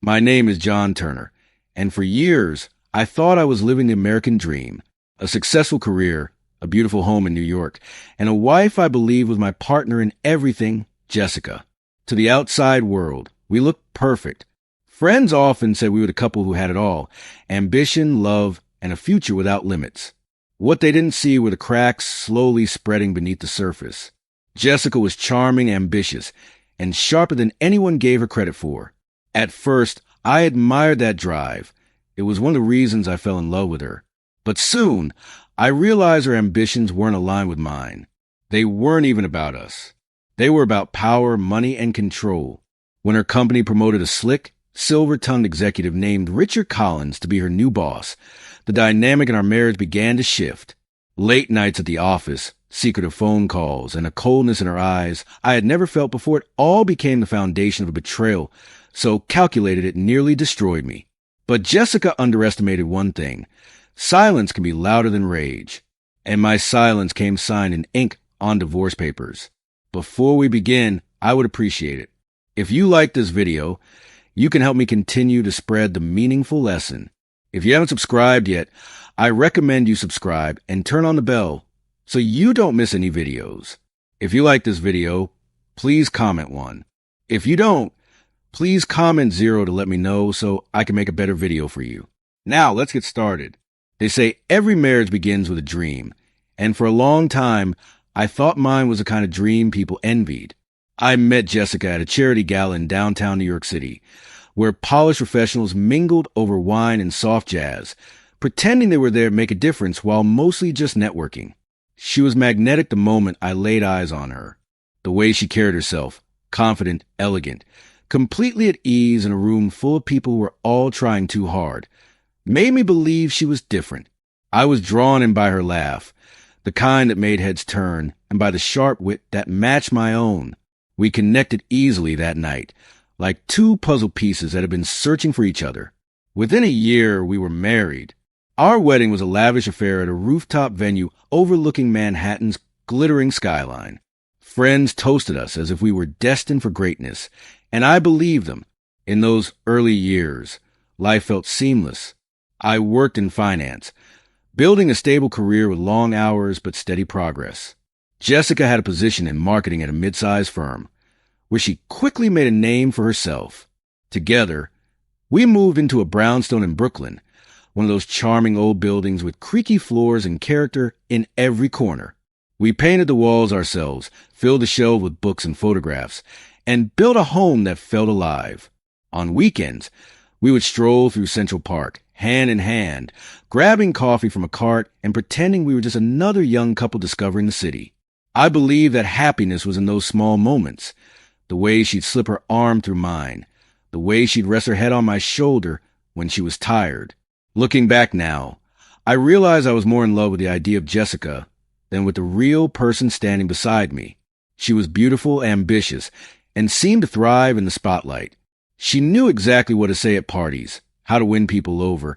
My name is John Turner, and for years, I thought I was living the American dream, a successful career, a beautiful home in New York, and a wife I believe was my partner in everything, Jessica. To the outside world, we looked perfect. Friends often said we were the couple who had it all: ambition, love, and a future without limits. What they didn't see were the cracks slowly spreading beneath the surface. Jessica was charming, ambitious, and sharper than anyone gave her credit for. At first, I admired that drive. It was one of the reasons I fell in love with her. But soon, I realized her ambitions weren't aligned with mine. They weren't even about us. They were about power, money, and control. When her company promoted a slick, silver-tongued executive named Richard Collins to be her new boss, the dynamic in our marriage began to shift. Late nights at the office, secretive phone calls, and a coldness in her eyes I had never felt before, it all became the foundation of a betrayal so calculated it nearly destroyed me. But Jessica underestimated one thing: silence can be louder than rage. And my silence came signed in ink on divorce papers. Before we begin, I would appreciate it if you like this video. You can help me continue to spread the meaningful lesson. If you haven't subscribed yet, I recommend you subscribe and turn on the bell so you don't miss any videos. If you like this video, please comment 1. If you don't, please comment 0 to let me know so I can make a better video for you. Now, let's get started. They say every marriage begins with a dream, and for a long time, I thought mine was the kind of dream people envied. I met Jessica at a charity gala in downtown New York City, where polished professionals mingled over wine and soft jazz, pretending they were there to make a difference while mostly just networking. She was magnetic the moment I laid eyes on her. The way she carried herself, confident, elegant, completely at ease in a room full of people who were all trying too hard, made me believe she was different. I was drawn in by her laugh, the kind that made heads turn, and by the sharp wit that matched my own. We connected easily that night, like two puzzle pieces that had been searching for each other. Within a year, we were married. Our wedding was a lavish affair at a rooftop venue overlooking Manhattan's glittering skyline. Friends toasted us as if we were destined for greatness, and I believed them. In those early years, life felt seamless. I worked in finance, building a stable career with long hours but steady progress. Jessica had a position in marketing at a mid-sized firm, where she quickly made a name for herself. Together, we moved into a brownstone in Brooklyn, one of those charming old buildings with creaky floors and character in every corner. We painted the walls ourselves, filled the shelves with books and photographs, and built a home that felt alive. On weekends, we would stroll through Central Park, hand in hand, grabbing coffee from a cart and pretending we were just another young couple discovering the city. I believed that happiness was in those small moments. The way she'd slip her arm through mine, the way she'd rest her head on my shoulder when she was tired. Looking back now, I realized I was more in love with the idea of Jessica than with the real person standing beside me. She was beautiful, ambitious, and seemed to thrive in the spotlight. She knew exactly what to say at parties, how to win people over,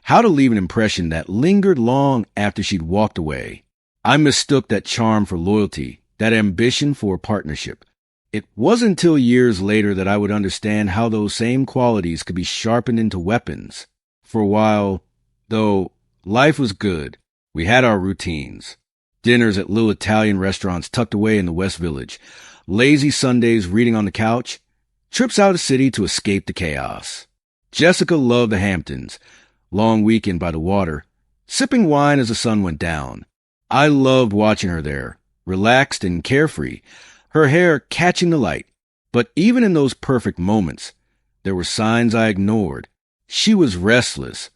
how to leave an impression that lingered long after she'd walked away. I mistook that charm for loyalty, that ambition for partnership. It wasn't until years later that I would understand how those same qualities could be sharpened into weapons. For a while, though, life was good. We had our routines. Dinners at little Italian restaurants tucked away in the West Village, lazy Sundays reading on the couch, trips out of the city to escape the chaos. Jessica loved the Hamptons, long weekend by the water, sipping wine as the sun went down. I loved watching her there, relaxed and carefree, her hair catching the light. But even in those perfect moments, there were signs I ignored. She was restless,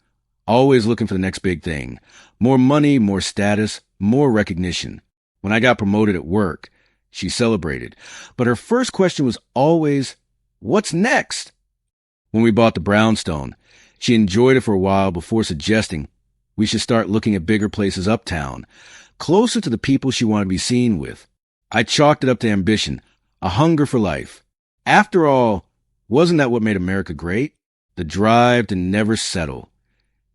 always looking for the next big thing. More money, more status, more recognition. When I got promoted at work, she celebrated. But her first question was always, "What's next?" When we bought the brownstone, she enjoyed it for a while before suggesting we should start looking at bigger places uptown, closer to the people she wanted to be seen with. I chalked it up to ambition, a hunger for life. After all, wasn't that what made America great? The drive to never settle,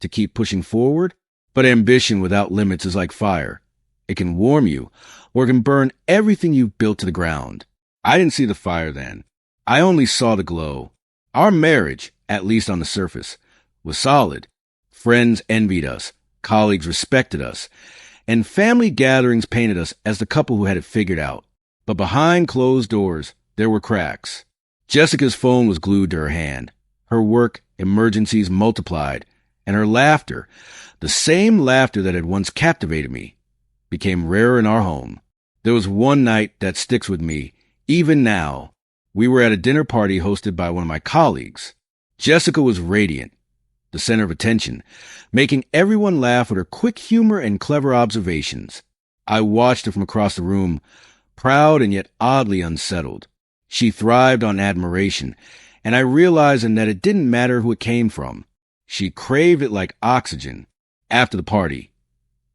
to keep pushing forward? But ambition without limits is like fire. It can warm you, or it can burn everything you've built to the ground. I didn't see the fire then. I only saw the glow. Our marriage, at least on the surface, was solid. Friends envied us, colleagues respected us, and family gatherings painted us as the couple who had it figured out. But behind closed doors, there were cracks. Jessica's phone was glued to her hand. Her work, emergencies multiplied, and her laughter, the same laughter that had once captivated me, became rarer in our home. There was one night that sticks with me, even now. We were at a dinner party hosted by one of my colleagues. Jessica was radiant, the center of attention, making everyone laugh with her quick humor and clever observations. I watched her from across the room, proud and yet oddly unsettled. She thrived on admiration, and I realized that it didn't matter who it came from. She craved it like oxygen. After the party,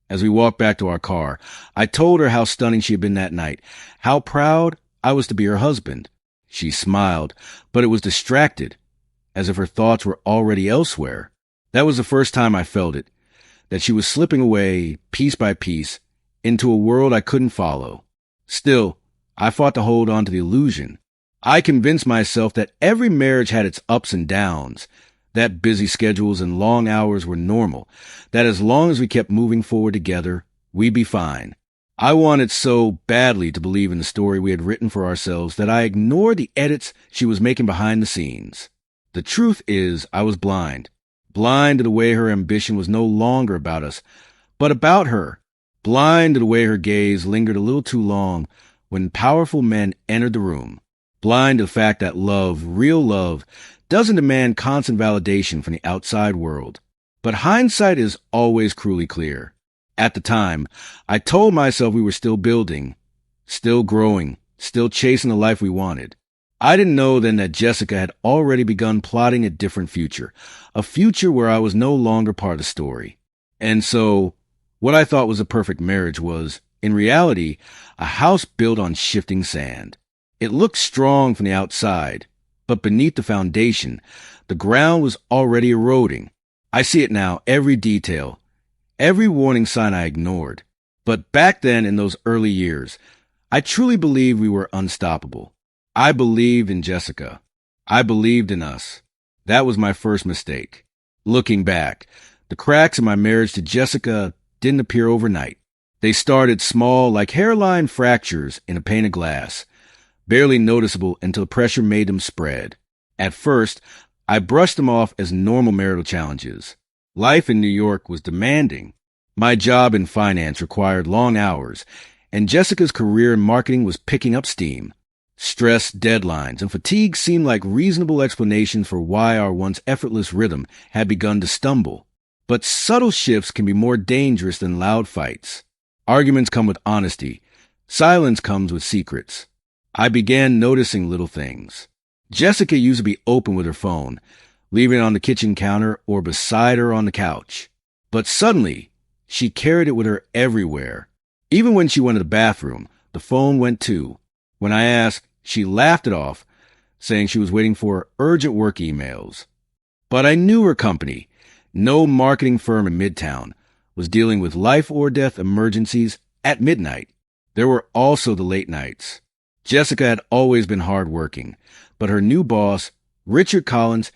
as we walked back to our car, I told her how stunning she had been that night, how proud I was to be her husband. She smiled, but it was distracted, as if her thoughts were already elsewhere. That was the first time I felt it, that she was slipping away, piece by piece, into a world I couldn't follow. Still, I fought to hold on to the illusion. I convinced myself that every marriage had its ups and downs, that busy schedules and long hours were normal, that as long as we kept moving forward together, we'd be fine. I wanted so badly to believe in the story we had written for ourselves that I ignored the edits she was making behind the scenes. The truth is, I was blind to the way her ambition was no longer about us, but about her, blind to the way her gaze lingered a little too long when powerful men entered the room, blind to the fact that love, real love, doesn't demand constant validation from the outside world. But hindsight is always cruelly clear. At the time, I told myself we were still building, still growing, still chasing the life we wanted. I didn't know then that Jessica had already begun plotting a different future, a future where I was no longer part of the story. And so, what I thought was a perfect marriage was, in reality, a house built on shifting sand. It looked strong from the outside, but beneath the foundation, the ground was already eroding. I see it now, every detail, every warning sign I ignored. But back then, in those early years, I truly believed we were unstoppable. I believed in Jessica. I believed in us. That was my first mistake. Looking back, the cracks in my marriage to Jessica didn't appear overnight. They started small, like hairline fractures in a pane of glass, barely noticeable until the pressure made them spread. At first, I brushed them off as normal marital challenges. Life in New York was demanding. My job in finance required long hours, and Jessica's career in marketing was picking up steam. Stress, deadlines, and fatigue seemed like reasonable explanations for why our once effortless rhythm had begun to stumble. But subtle shifts can be more dangerous than loud fights. Arguments come with honesty. Silence comes with secrets. I began noticing little things. Jessica used to be open with her phone, leaving it on the kitchen counter or beside her on the couch. But suddenly, she carried it with her everywhere. Even when she went to the bathroom, the phone went too. When I asked, she laughed it off, saying she was waiting for urgent work emails. But I knew her company. No marketing firm in Midtown was dealing with life or death emergencies at midnight. There were also the late nights. Jessica had always been hardworking, but her new boss, Richard Collins,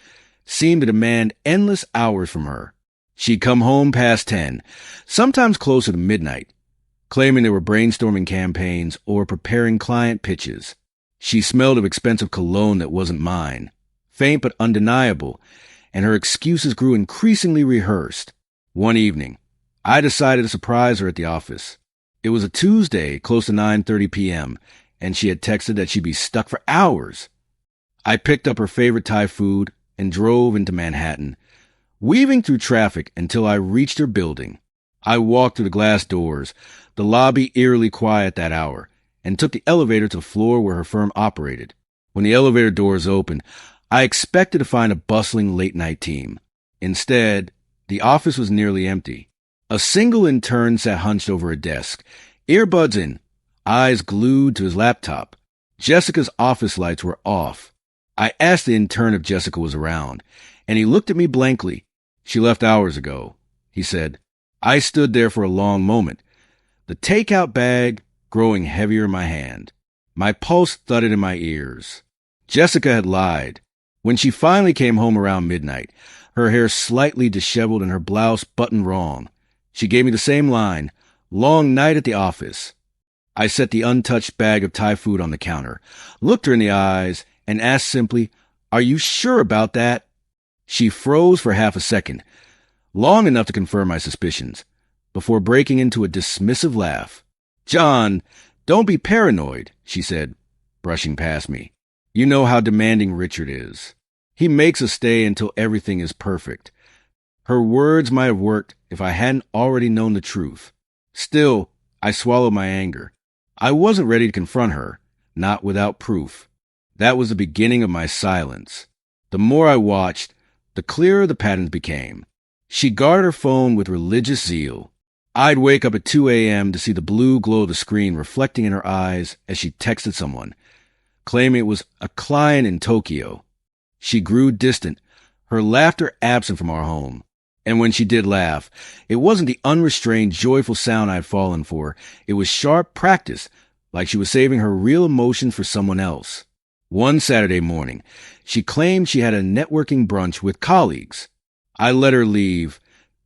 seemed to demand endless hours from her. She'd come home past 10, sometimes closer to midnight, claiming they were brainstorming campaigns or preparing client pitches. She smelled of expensive cologne that wasn't mine, faint but undeniable, and her excuses grew increasingly rehearsed. One evening, I decided to surprise her at the office. It was a Tuesday, close to 9:30 p.m., and she had texted that she'd be stuck for hours. I picked up her favorite Thai food and drove into Manhattan, weaving through traffic until I reached her building. I walked through the glass doors, the lobby eerily quiet that hour, and took the elevator to the floor where her firm operated. When the elevator doors opened, I expected to find a bustling late-night team. Instead, the office was nearly empty. A single intern sat hunched over a desk, earbuds in, eyes glued to his laptop. Jessica's office lights were off. I asked the intern if Jessica was around, and he looked at me blankly. "She left hours ago," he said. I stood there for a long moment, the takeout bag growing heavier in my hand. My pulse thudded in my ears. Jessica had lied. When she finally came home around midnight, her hair slightly disheveled and her blouse buttoned wrong, she gave me the same line, "Long night at the office." I set the untouched bag of Thai food on the counter, looked her in the eyes, and asked simply, "Are you sure about that?" She froze for half a second, long enough to confirm my suspicions, before breaking into a dismissive laugh. "John, don't be paranoid," she said, brushing past me. "You know how demanding Richard is. He makes us stay until everything is perfect." Her words might have worked if I hadn't already known the truth. Still, I swallowed my anger. I wasn't ready to confront her, not without proof. That was the beginning of my silence. The more I watched, the clearer the patterns became. She guarded her phone with religious zeal. I'd wake up at 2 a.m. to see the blue glow of the screen reflecting in her eyes as she texted someone, claiming it was a client in Tokyo. She grew distant, her laughter absent from our home. And when she did laugh, it wasn't the unrestrained, joyful sound I'd fallen for. It was sharp practice, like she was saving her real emotions for someone else. One Saturday morning, she claimed she had a networking brunch with colleagues. I let her leave,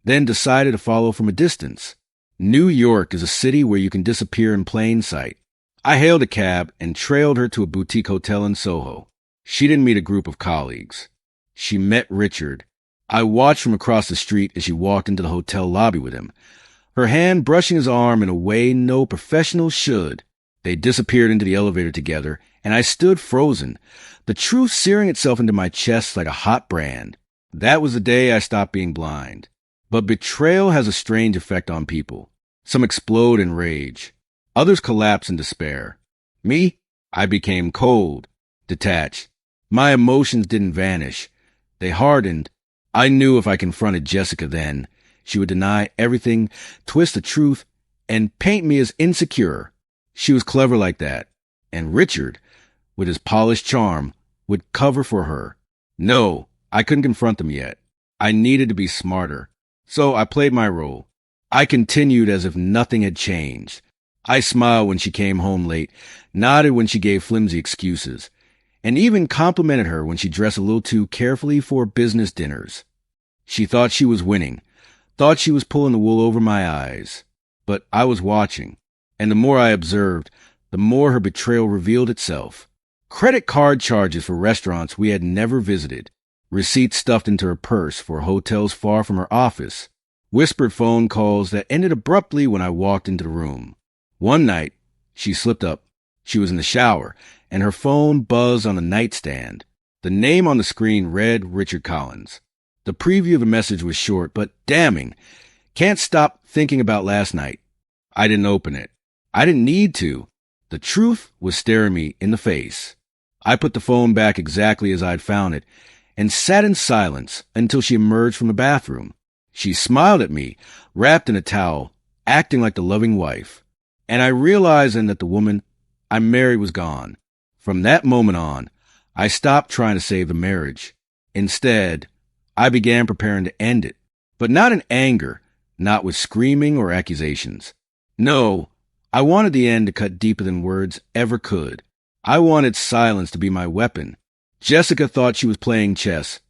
then decided to follow from a distance. New York is a city where you can disappear in plain sight. I hailed a cab and trailed her to a boutique hotel in Soho. She didn't meet a group of colleagues. She met Richard. I watched from across the street as she walked into the hotel lobby with him, her hand brushing his arm in a way no professional should. They disappeared into the elevator together, and I stood frozen, the truth searing itself into my chest like a hot brand. That was the day I stopped being blind. But betrayal has a strange effect on people. Some explode in rage. Others collapse in despair. Me? I became cold, detached. My emotions didn't vanish. They hardened. I knew if I confronted Jessica then, she would deny everything, twist the truth, and paint me as insecure. She was clever like that. And Richard, with his polished charm, would cover for her. No, I couldn't confront them yet. I needed to be smarter. So I played my role. I continued as if nothing had changed. I smiled when she came home late, nodded when she gave flimsy excuses, and even complimented her when she dressed a little too carefully for business dinners. She thought she was winning, thought she was pulling the wool over my eyes. But I was watching, and the more I observed, the more her betrayal revealed itself. Credit card charges for restaurants we had never visited, receipts stuffed into her purse for hotels far from her office, whispered phone calls that ended abruptly when I walked into the room. One night, she slipped up. She was in the shower, and her phone buzzed on the nightstand. The name on the screen read Richard Collins. The preview of the message was short, but damning. Can't stop thinking about last night. I didn't open it. I didn't need to. The truth was staring me in the face. I put the phone back exactly as I'd found it, and sat in silence until she emerged from the bathroom. She smiled at me, wrapped in a towel, acting like the loving wife. And I realized then that the woman I married was gone. From that moment on, I stopped trying to save the marriage. Instead, I began preparing to end it, but not in anger, not with screaming or accusations. No, I wanted the end to cut deeper than words ever could. I wanted silence to be my weapon. Jessica thought she was playing chess,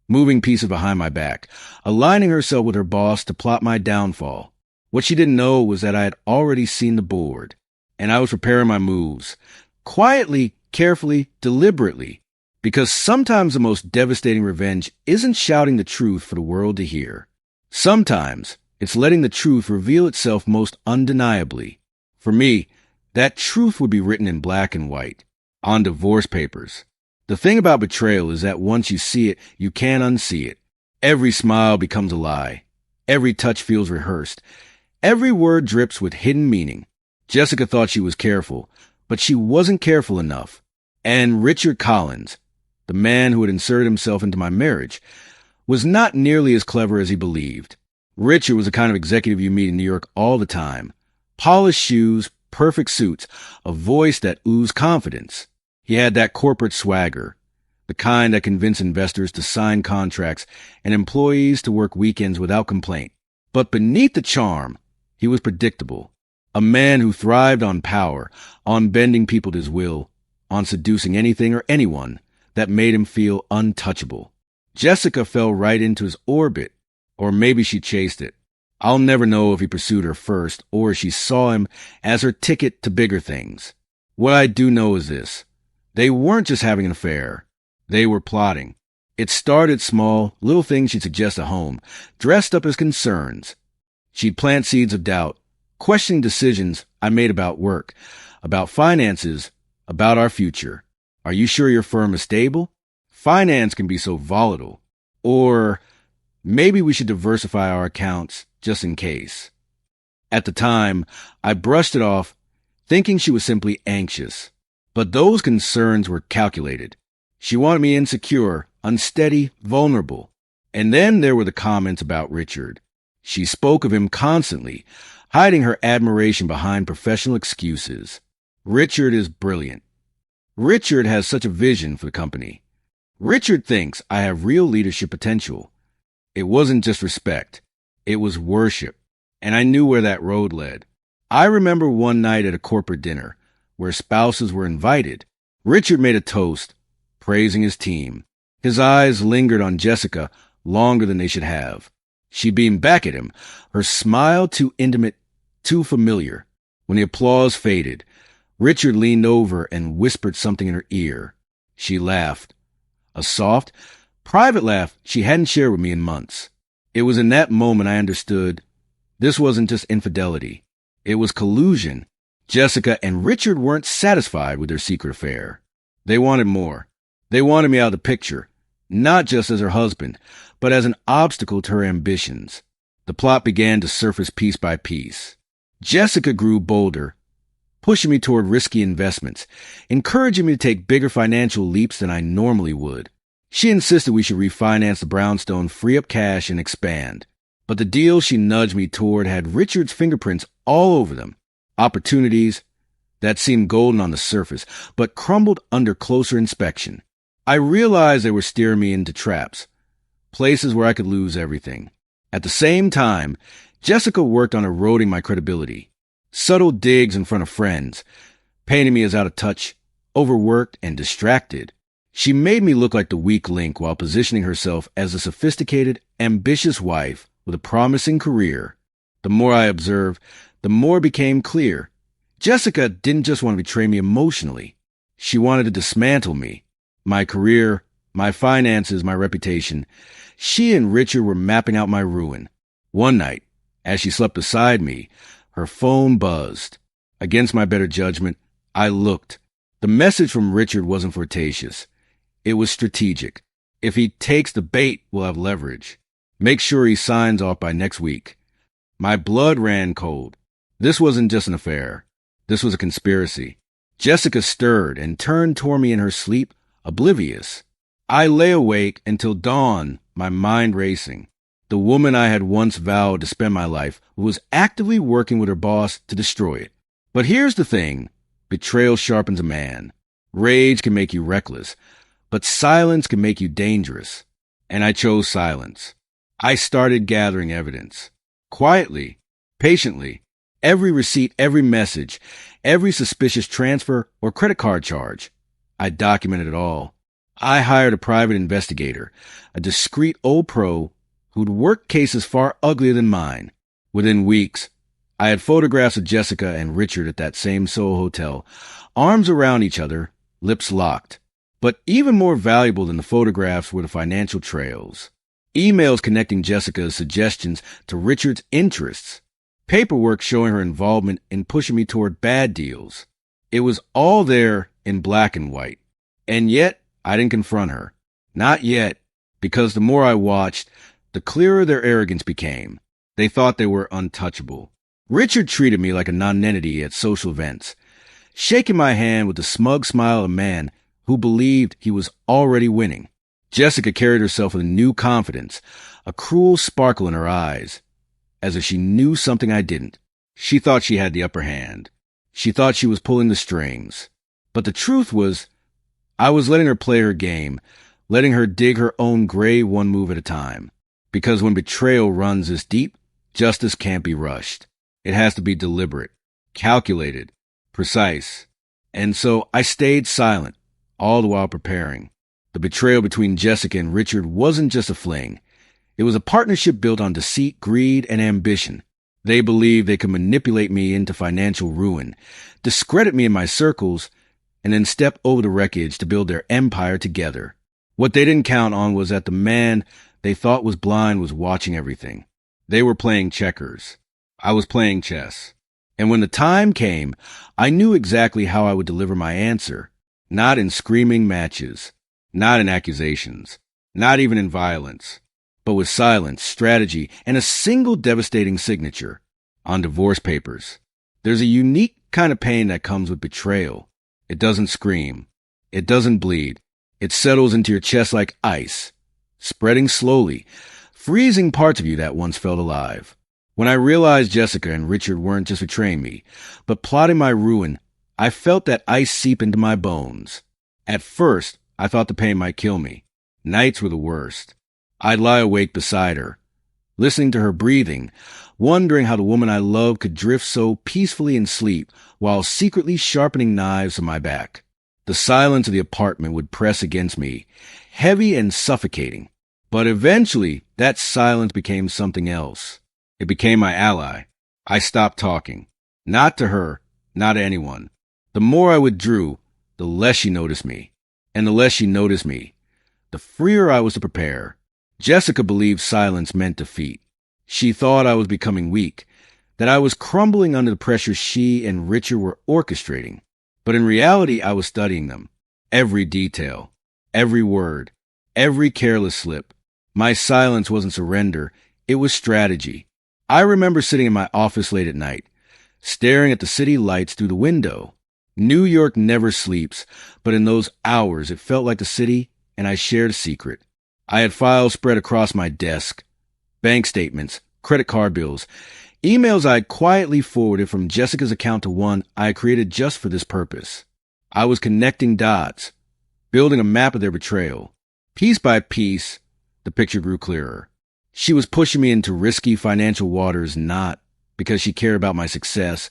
moving pieces behind my back, aligning herself with her boss to plot my downfall. What she didn't know was that I had already seen the board, and I was preparing my moves, quietly, carefully, deliberately, because sometimes the most devastating revenge isn't shouting the truth for the world to hear. Sometimes it's letting the truth reveal itself most undeniably. For me, that truth would be written in black and white, on divorce papers. The thing about betrayal is that once you see it, you can't unsee it. Every smile becomes a lie. Every touch feels rehearsed. Every word drips with hidden meaning. Jessica thought she was careful, but she wasn't careful enough. And Richard Collins, the man who had inserted himself into my marriage, was not nearly as clever as he believed. Richard was the kind of executive you meet in New York all the time. Polished shoes, perfect suits, a voice that oozed confidence. He had that corporate swagger, the kind that convinced investors to sign contracts and employees to work weekends without complaint. But beneath the charm, he was predictable. A man who thrived on power, on bending people to his will, on seducing anything or anyone, that made him feel untouchable. Jessica fell right into his orbit, or maybe she chased it. I'll never know if he pursued her first or she saw him as her ticket to bigger things. What I do know is this. They weren't just having an affair. They were plotting. It started small, little things she'd suggest at home, dressed up as concerns. She'd plant seeds of doubt, questioning decisions I made about work, about finances, about our future. Are you sure your firm is stable? Finance can be so volatile. Or maybe we should diversify our accounts just in case. At the time, I brushed it off, thinking she was simply anxious. But those concerns were calculated. She wanted me insecure, unsteady, vulnerable. And then there were the comments about Richard. She spoke of him constantly, hiding her admiration behind professional excuses. Richard is brilliant. Richard has such a vision for the company. Richard thinks I have real leadership potential. It wasn't just respect. It was worship. And I knew where that road led. I remember one night at a corporate dinner where spouses were invited. Richard made a toast, praising his team. His eyes lingered on Jessica longer than they should have. She beamed back at him, her smile too intimate, too familiar. When the applause faded, Richard leaned over and whispered something in her ear. She laughed. A soft, private laugh she hadn't shared with me in months. It was in that moment I understood this wasn't just infidelity. It was collusion. Jessica and Richard weren't satisfied with their secret affair. They wanted more. They wanted me out of the picture, not just as her husband, but as an obstacle to her ambitions. The plot began to surface piece by piece. Jessica grew bolder, pushing me toward risky investments, encouraging me to take bigger financial leaps than I normally would. She insisted we should refinance the brownstone, free up cash, and expand. But the deals she nudged me toward had Richard's fingerprints all over them. Opportunities that seemed golden on the surface, but crumbled under closer inspection. I realized they were steering me into traps, places where I could lose everything. At the same time, Jessica worked on eroding my credibility. Subtle digs in front of friends, painting me as out of touch, overworked, and distracted. She made me look like the weak link while positioning herself as a sophisticated, ambitious wife with a promising career. The more I observed, the more it became clear. Jessica didn't just want to betray me emotionally. She wanted to dismantle me. My career, my finances, my reputation. She and Richard were mapping out my ruin. One night, as she slept beside me, her phone buzzed. Against my better judgment, I looked. The message from Richard wasn't flirtatious. It was strategic. If he takes the bait, we'll have leverage. Make sure he signs off by next week. My blood ran cold. This wasn't just an affair. This was a conspiracy. Jessica stirred and turned toward me in her sleep, oblivious. I lay awake until dawn, my mind racing. The woman I had once vowed to spend my life was actively working with her boss to destroy it. But here's the thing. Betrayal sharpens a man. Rage can make you reckless, but silence can make you dangerous. And I chose silence. I started gathering evidence. Quietly, patiently, every receipt, every message, every suspicious transfer or credit card charge. I documented it all. I hired a private investigator, a discreet old pro who'd worked cases far uglier than mine. Within weeks, I had photographs of Jessica and Richard at that same Soho hotel, arms around each other, lips locked. But even more valuable than the photographs were the financial trails. Emails connecting Jessica's suggestions to Richard's interests. Paperwork showing her involvement in pushing me toward bad deals. It was all there in black and white. And yet, I didn't confront her. Not yet, because the more I watched, the clearer their arrogance became. They thought they were untouchable. Richard treated me like a nonentity at social events, shaking my hand with the smug smile of a man who believed he was already winning. Jessica carried herself with a new confidence, a cruel sparkle in her eyes, as if she knew something I didn't. She thought she had the upper hand. She thought she was pulling the strings. But the truth was, I was letting her play her game, letting her dig her own grave one move at a time. Because when betrayal runs this deep, justice can't be rushed. It has to be deliberate, calculated, precise. And so I stayed silent, all the while preparing. The betrayal between Jessica and Richard wasn't just a fling. It was a partnership built on deceit, greed, and ambition. They believed they could manipulate me into financial ruin, discredit me in my circles, and then step over the wreckage to build their empire together. What they didn't count on was that the man they thought was blind was watching everything. They were playing checkers. I was playing chess. And when the time came, I knew exactly how I would deliver my answer. Not in screaming matches, not in accusations, not even in violence, but with silence, strategy, and a single devastating signature on divorce papers. There's a unique kind of pain that comes with betrayal. It doesn't scream. It doesn't bleed. It settles into your chest like ice, spreading slowly, freezing parts of you that once felt alive. When I realized Jessica and Richard weren't just betraying me, but plotting my ruin, I felt that ice seep into my bones. At first, I thought the pain might kill me. Nights were the worst. I'd lie awake beside her, listening to her breathing, wondering how the woman I loved could drift so peacefully in sleep while secretly sharpening knives on my back. The silence of the apartment would press against me, heavy and suffocating. But eventually, that silence became something else. It became my ally. I stopped talking. Not to her, not to anyone. The more I withdrew, the less she noticed me. And the less she noticed me, the freer I was to prepare. Jessica believed silence meant defeat. She thought I was becoming weak, that I was crumbling under the pressure she and Richard were orchestrating. But in reality, I was studying them. Every detail, every word, every careless slip. My silence wasn't surrender, it was strategy. I remember sitting in my office late at night, staring at the city lights through the window. New York never sleeps, but in those hours it felt like the city, and I shared a secret. I had files spread across my desk, bank statements, credit card bills, emails I quietly forwarded from Jessica's account to one I created just for this purpose. I was connecting dots, building a map of their betrayal. Piece by piece, the picture grew clearer. She was pushing me into risky financial waters not because she cared about my success,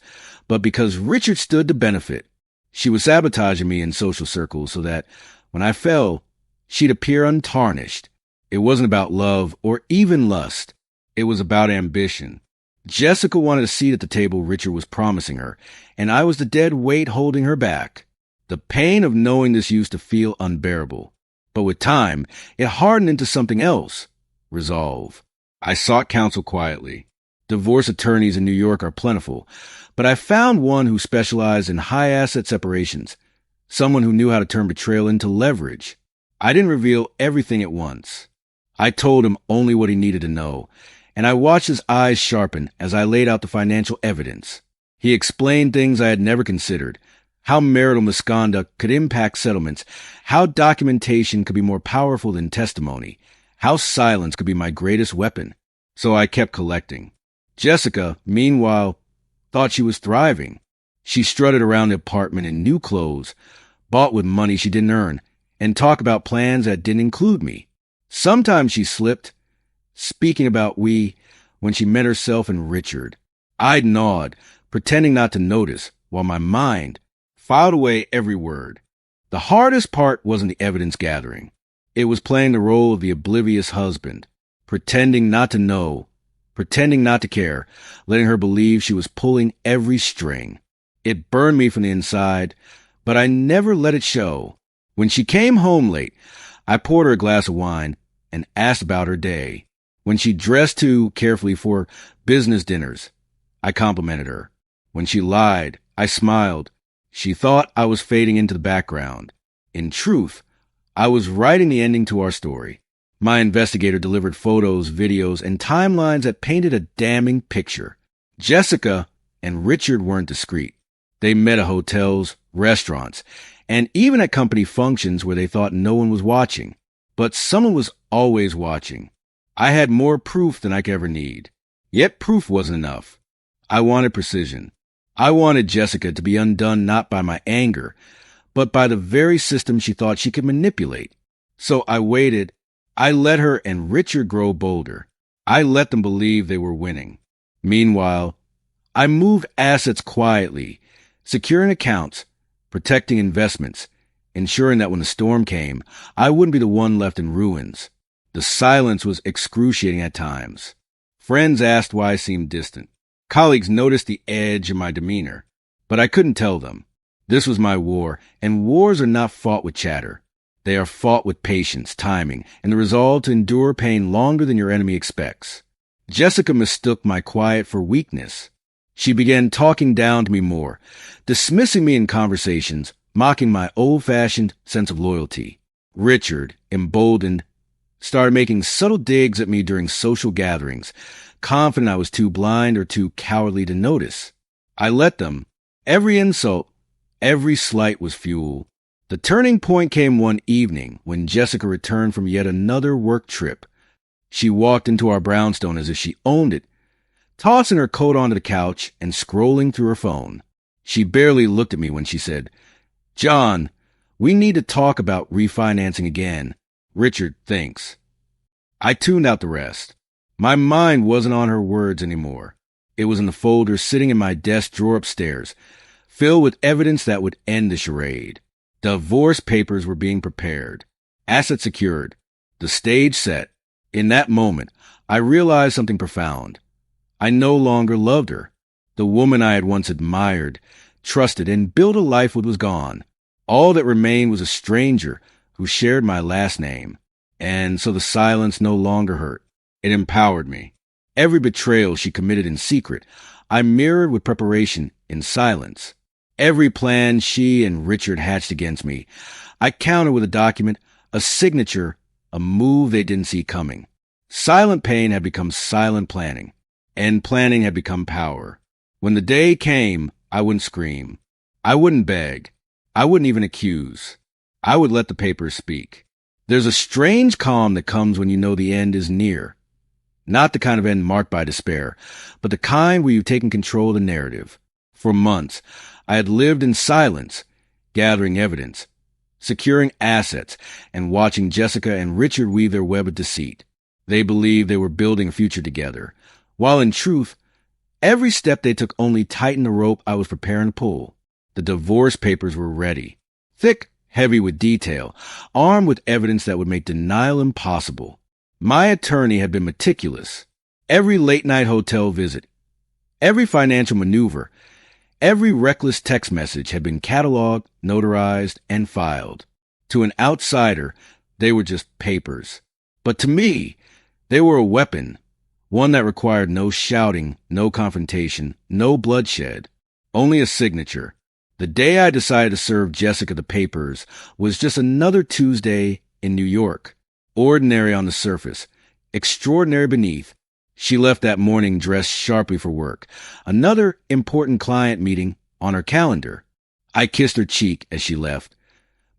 but because Richard stood to benefit. She was sabotaging me in social circles so that when I fell, she'd appear untarnished. It wasn't about love or even lust. It was about ambition. Jessica wanted a seat at the table Richard was promising her, and I was the dead weight holding her back. The pain of knowing this used to feel unbearable. But with time, it hardened into something else. Resolve. I sought counsel quietly. Divorce attorneys in New York are plentiful, but I found one who specialized in high-asset separations, someone who knew how to turn betrayal into leverage. I didn't reveal everything at once. I told him only what he needed to know, and I watched his eyes sharpen as I laid out the financial evidence. He explained things I had never considered, how marital misconduct could impact settlements, how documentation could be more powerful than testimony, how silence could be my greatest weapon. So I kept collecting. Jessica, meanwhile, thought she was thriving. She strutted around the apartment in new clothes, bought with money she didn't earn, and talked about plans that didn't include me. Sometimes she slipped, speaking about we when she met herself and Richard. I'd nod, pretending not to notice, while my mind filed away every word. The hardest part wasn't the evidence gathering. It was playing the role of the oblivious husband, pretending not to know, pretending not to care, letting her believe she was pulling every string. It burned me from the inside, but I never let it show. When she came home late, I poured her a glass of wine and asked about her day. When she dressed too carefully for business dinners, I complimented her. When she lied, I smiled. She thought I was fading into the background. In truth, I was writing the ending to our story. My investigator delivered photos, videos, and timelines that painted a damning picture. Jessica and Richard weren't discreet. They met at hotels, restaurants, and even at company functions where they thought no one was watching. But someone was always watching. I had more proof than I could ever need. Yet proof wasn't enough. I wanted precision. I wanted Jessica to be undone not by my anger, but by the very system she thought she could manipulate. So I waited. I let her and Richard grow bolder. I let them believe they were winning. Meanwhile, I moved assets quietly, securing accounts, protecting investments, ensuring that when the storm came, I wouldn't be the one left in ruins. The silence was excruciating at times. Friends asked why I seemed distant. Colleagues noticed the edge in my demeanor, but I couldn't tell them. This was my war, and wars are not fought with chatter. They are fought with patience, timing, and the resolve to endure pain longer than your enemy expects. Jessica mistook my quiet for weakness. She began talking down to me more, dismissing me in conversations, mocking my old-fashioned sense of loyalty. Richard, emboldened, started making subtle digs at me during social gatherings, confident I was too blind or too cowardly to notice. I let them. Every insult, every slight was fuel. The turning point came one evening when Jessica returned from yet another work trip. She walked into our brownstone as if she owned it, tossing her coat onto the couch and scrolling through her phone. She barely looked at me when she said, "John, we need to talk about refinancing again. Richard thinks." I tuned out the rest. My mind wasn't on her words anymore. It was in the folder sitting in my desk drawer upstairs, filled with evidence that would end the charade. Divorce papers were being prepared, assets secured, the stage set. In that moment, I realized something profound. I no longer loved her. The woman I had once admired, trusted, and built a life with was gone. All that remained was a stranger who shared my last name. And so the silence no longer hurt. It empowered me. Every betrayal she committed in secret, I mirrored with preparation in silence. Every plan she and Richard hatched against me, I countered with a document, a signature, a move they didn't see coming. Silent pain had become silent planning, and planning had become power. When the day came, I wouldn't scream. I wouldn't beg. I wouldn't even accuse. I would let the papers speak. There's a strange calm that comes when you know the end is near. Not the kind of end marked by despair, but the kind where you've taken control of the narrative. For months, I had lived in silence, gathering evidence, securing assets, and watching Jessica and Richard weave their web of deceit. They believed they were building a future together, while in truth, every step they took only tightened the rope I was preparing to pull. The divorce papers were ready, thick, heavy with detail, armed with evidence that would make denial impossible. My attorney had been meticulous. Every late-night hotel visit, every financial maneuver, every reckless text message had been cataloged, notarized, and filed. To an outsider, they were just papers. But to me, they were a weapon, one that required no shouting, no confrontation, no bloodshed, only a signature. The day I decided to serve Jessica the papers was just another Tuesday in New York. Ordinary on the surface, extraordinary beneath. She left that morning dressed sharply for work. Another important client meeting on her calendar. I kissed her cheek as she left,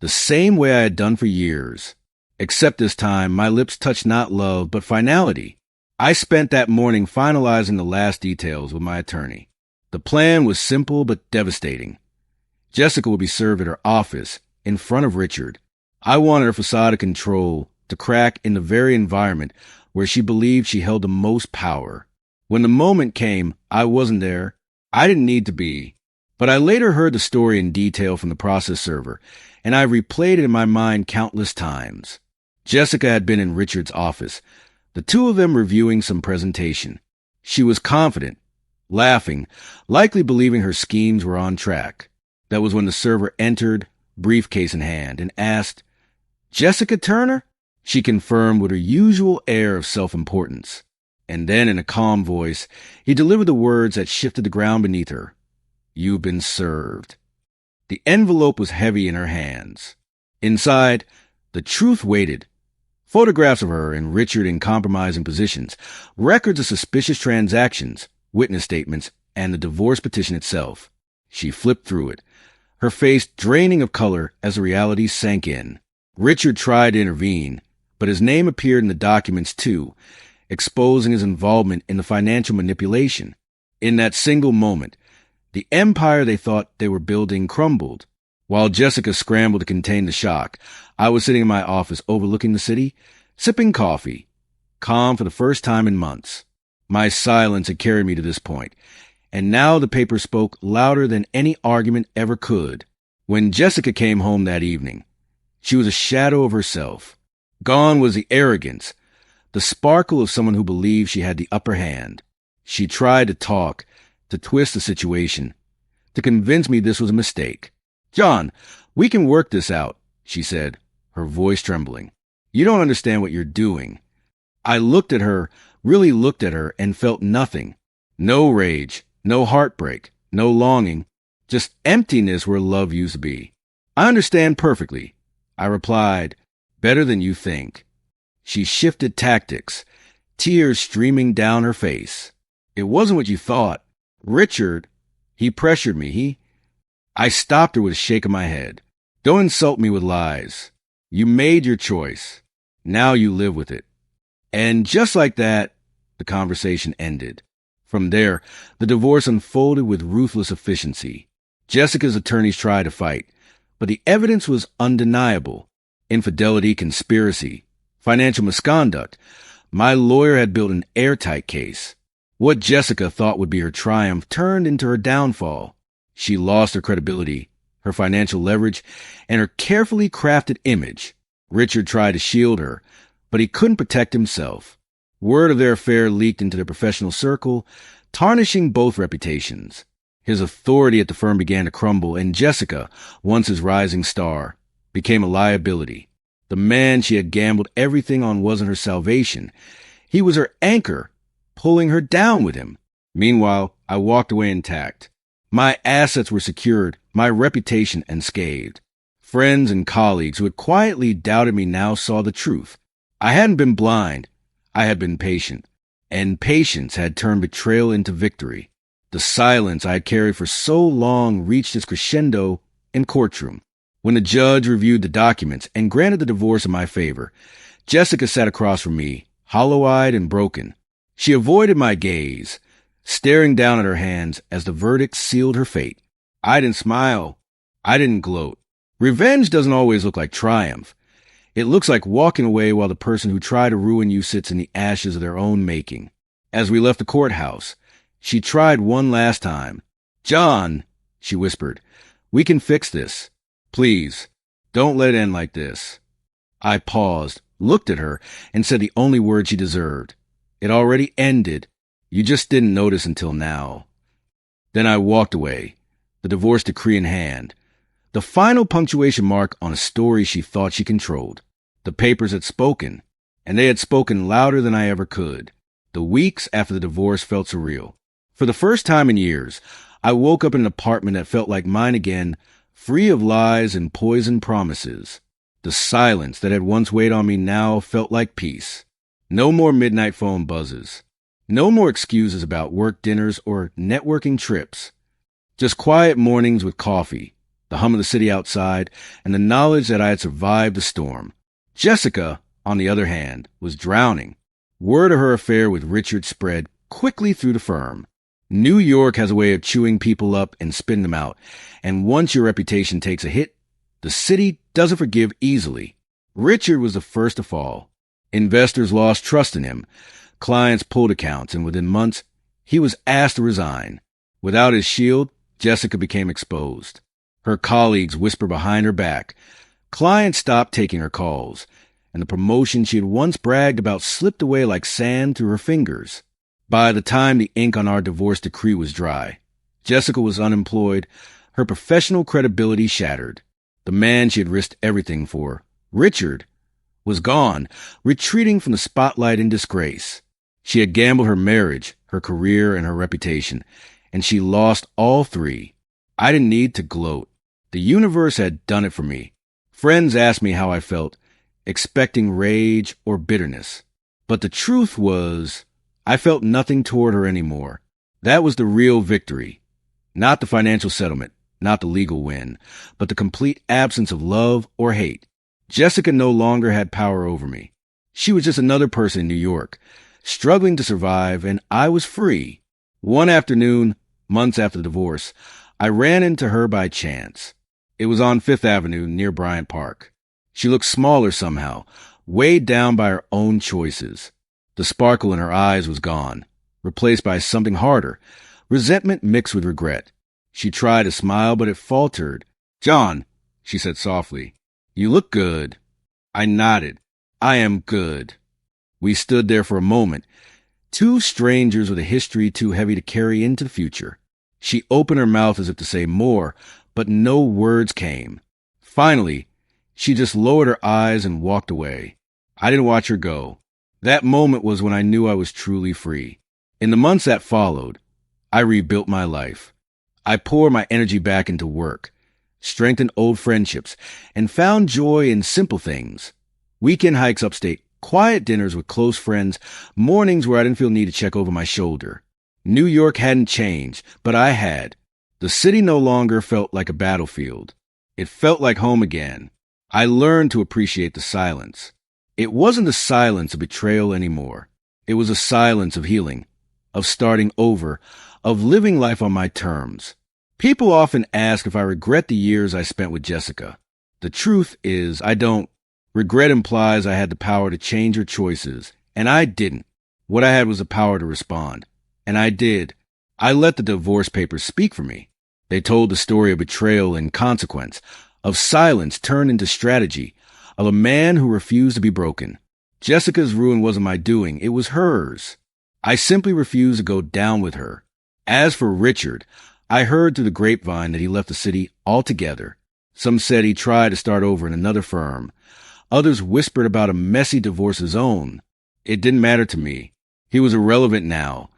the same way I had done for years. Except this time, my lips touched not love, but finality. I spent that morning finalizing the last details with my attorney. The plan was simple but devastating. Jessica would be served at her office, in front of Richard. I wanted her facade of control to crack in the very environment where she believed she held the most power. When the moment came, I wasn't there. I didn't need to be. But I later heard the story in detail from the process server, and I replayed it in my mind countless times. Jessica had been in Richard's office, the two of them reviewing some presentation. She was confident, laughing, likely believing her schemes were on track. That was when the server entered, briefcase in hand, and asked, "Jessica Turner?" She confirmed with her usual air of self-importance. And then, in a calm voice, he delivered the words that shifted the ground beneath her. "You've been served." The envelope was heavy in her hands. Inside, the truth waited. Photographs of her and Richard in compromising positions, records of suspicious transactions, witness statements, and the divorce petition itself. She flipped through it, her face draining of color as the reality sank in. Richard tried to intervene, but his name appeared in the documents too, exposing his involvement in the financial manipulation. In that single moment, the empire they thought they were building crumbled. While Jessica scrambled to contain the shock, I was sitting in my office overlooking the city, sipping coffee, calm for the first time in months. My silence had carried me to this point, and now the paper spoke louder than any argument ever could. When Jessica came home that evening, she was a shadow of herself. Gone was the arrogance, the sparkle of someone who believed she had the upper hand. She tried to talk, to twist the situation, to convince me this was a mistake. "John, we can work this out," she said, her voice trembling. "You don't understand what you're doing." I looked at her, really looked at her, and felt nothing. No rage, no heartbreak, no longing, just emptiness where love used to be. "I understand perfectly," I replied, "better than you think." She shifted tactics, tears streaming down her face. "It wasn't what you thought. Richard, he pressured me. I stopped her with a shake of my head. "Don't insult me with lies. You made your choice. Now you live with it." And just like that, the conversation ended. From there, the divorce unfolded with ruthless efficiency. Jessica's attorneys tried to fight, but the evidence was undeniable. Infidelity, conspiracy, financial misconduct. My lawyer had built an airtight case. What Jessica thought would be her triumph turned into her downfall. She lost her credibility, her financial leverage, and her carefully crafted image. Richard tried to shield her, but he couldn't protect himself. Word of their affair leaked into their professional circle, tarnishing both reputations. His authority at the firm began to crumble, and Jessica, once his rising star, became a liability. The man she had gambled everything on wasn't her salvation. He was her anchor, pulling her down with him. Meanwhile, I walked away intact. My assets were secured, my reputation unscathed. Friends and colleagues who had quietly doubted me now saw the truth. I hadn't been blind. I had been patient. And patience had turned betrayal into victory. The silence I had carried for so long reached its crescendo in courtroom. When the judge reviewed the documents and granted the divorce in my favor, Jessica sat across from me, hollow-eyed and broken. She avoided my gaze, staring down at her hands as the verdict sealed her fate. I didn't smile. I didn't gloat. Revenge doesn't always look like triumph. It looks like walking away while the person who tried to ruin you sits in the ashes of their own making. As we left the courthouse, she tried one last time. "John," she whispered, "we can fix this. Please, don't let it end like this." I paused, looked at her, and said the only word she deserved. "It already ended. You just didn't notice until now." Then I walked away, the divorce decree in hand, the final punctuation mark on a story she thought she controlled. The papers had spoken, and they had spoken louder than I ever could. The weeks after the divorce felt surreal. For the first time in years, I woke up in an apartment that felt like mine again, free of lies and poisoned promises. The silence that had once weighed on me now felt like peace. No more midnight phone buzzes. No more excuses about work dinners or networking trips. Just quiet mornings with coffee, the hum of the city outside, and the knowledge that I had survived the storm. Jessica, on the other hand, was drowning. Word of her affair with Richard spread quickly through the firm. New York has a way of chewing people up and spitting them out, and once your reputation takes a hit, the city doesn't forgive easily. Richard was the first to fall. Investors lost trust in him. Clients pulled accounts, and within months, he was asked to resign. Without his shield, Jessica became exposed. Her colleagues whispered behind her back. Clients stopped taking her calls, and the promotion she had once bragged about slipped away like sand through her fingers. By the time the ink on our divorce decree was dry, Jessica was unemployed, her professional credibility shattered. The man she had risked everything for, Richard, was gone, retreating from the spotlight in disgrace. She had gambled her marriage, her career, and her reputation, and she lost all three. I didn't need to gloat. The universe had done it for me. Friends asked me how I felt, expecting rage or bitterness. But the truth was, I felt nothing toward her anymore. That was the real victory. Not the financial settlement, not the legal win, but the complete absence of love or hate. Jessica no longer had power over me. She was just another person in New York, struggling to survive, and I was free. One afternoon, months after the divorce, I ran into her by chance. It was on Fifth Avenue near Bryant Park. She looked smaller somehow, weighed down by her own choices. The sparkle in her eyes was gone, replaced by something harder, resentment mixed with regret. She tried to smile, but it faltered. "John," she said softly, "you look good." I nodded. "I am good." We stood there for a moment, two strangers with a history too heavy to carry into the future. She opened her mouth as if to say more, but no words came. Finally, she just lowered her eyes and walked away. I didn't watch her go. That moment was when I knew I was truly free. In the months that followed, I rebuilt my life. I poured my energy back into work, strengthened old friendships, and found joy in simple things. Weekend hikes upstate, quiet dinners with close friends, mornings where I didn't feel need to check over my shoulder. New York hadn't changed, but I had. The city no longer felt like a battlefield. It felt like home again. I learned to appreciate the silence. It wasn't the silence of betrayal anymore. It was a silence of healing, of starting over, of living life on my terms. People often ask if I regret the years I spent with Jessica. The truth is, I don't. Regret implies I had the power to change her choices, and I didn't. What I had was the power to respond, and I did. I let the divorce papers speak for me. They told the story of betrayal and consequence, of silence turned into strategy, of a man who refused to be broken. Jessica's ruin wasn't my doing, it was hers. I simply refused to go down with her. As for Richard, I heard through the grapevine that he left the city altogether. Some said he tried to start over in another firm. Others whispered about a messy divorce of his own. It didn't matter to me. He was irrelevant now.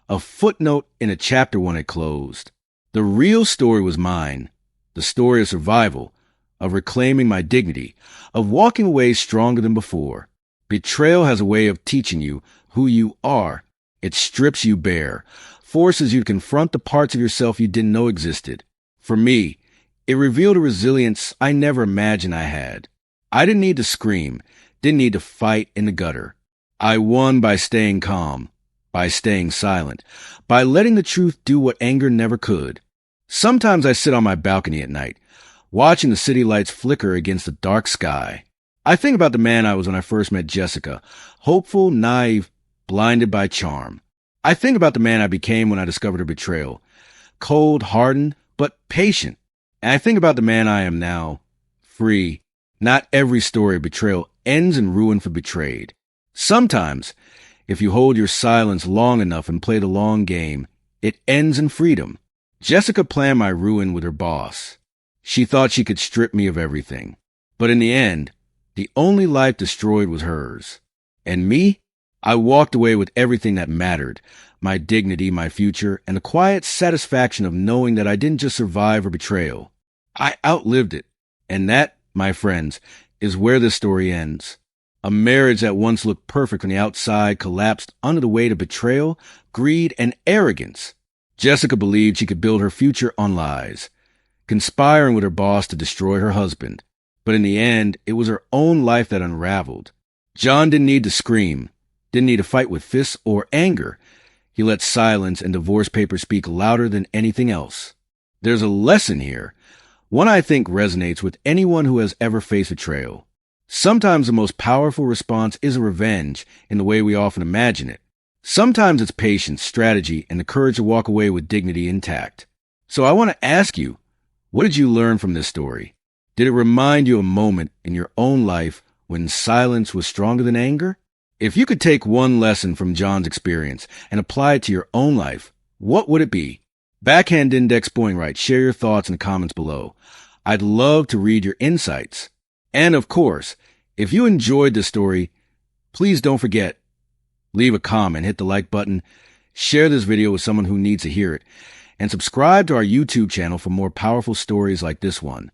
A footnote in a chapter one had closed. The real story was mine. The story of survival, of reclaiming my dignity, of walking away stronger than before. Betrayal has a way of teaching you who you are. It strips you bare, forces you to confront the parts of yourself you didn't know existed. For me, it revealed a resilience I never imagined I had. I didn't need to scream, didn't need to fight in the gutter. I won by staying calm, by staying silent, by letting the truth do what anger never could. Sometimes I sit on my balcony at night, watching the city lights flicker against the dark sky. I think about the man I was when I first met Jessica, hopeful, naive, blinded by charm. I think about the man I became when I discovered her betrayal, cold, hardened, but patient. And I think about the man I am now, free. Not every story of betrayal ends in ruin for betrayed. Sometimes, if you hold your silence long enough and play the long game, it ends in freedom. Jessica planned my ruin with her boss. She thought she could strip me of everything. But in the end, the only life destroyed was hers. And me? I walked away with everything that mattered, my dignity, my future, and the quiet satisfaction of knowing that I didn't just survive her betrayal. I outlived it. And that, my friends, is where this story ends. A marriage that once looked perfect on the outside collapsed under the weight of betrayal, greed, and arrogance. Jessica believed she could build her future on lies, conspiring with her boss to destroy her husband. But in the end, it was her own life that unraveled. John didn't need to scream, didn't need to fight with fists or anger. He let silence and divorce papers speak louder than anything else. There's a lesson here, one I think resonates with anyone who has ever faced betrayal. Sometimes the most powerful response isn't revenge in the way we often imagine it. Sometimes it's patience, strategy, and the courage to walk away with dignity intact. So I want to ask you, what did you learn from this story? Did it remind you of a moment in your own life when silence was stronger than anger? If you could take one lesson from John's experience and apply it to your own life, what would it be? Backhand Index Boing Right, share your thoughts in the comments below. I'd love to read your insights. And of course, if you enjoyed this story, please don't forget, leave a comment, hit the like button, share this video with someone who needs to hear it, and subscribe to our YouTube channel for more powerful stories like this one.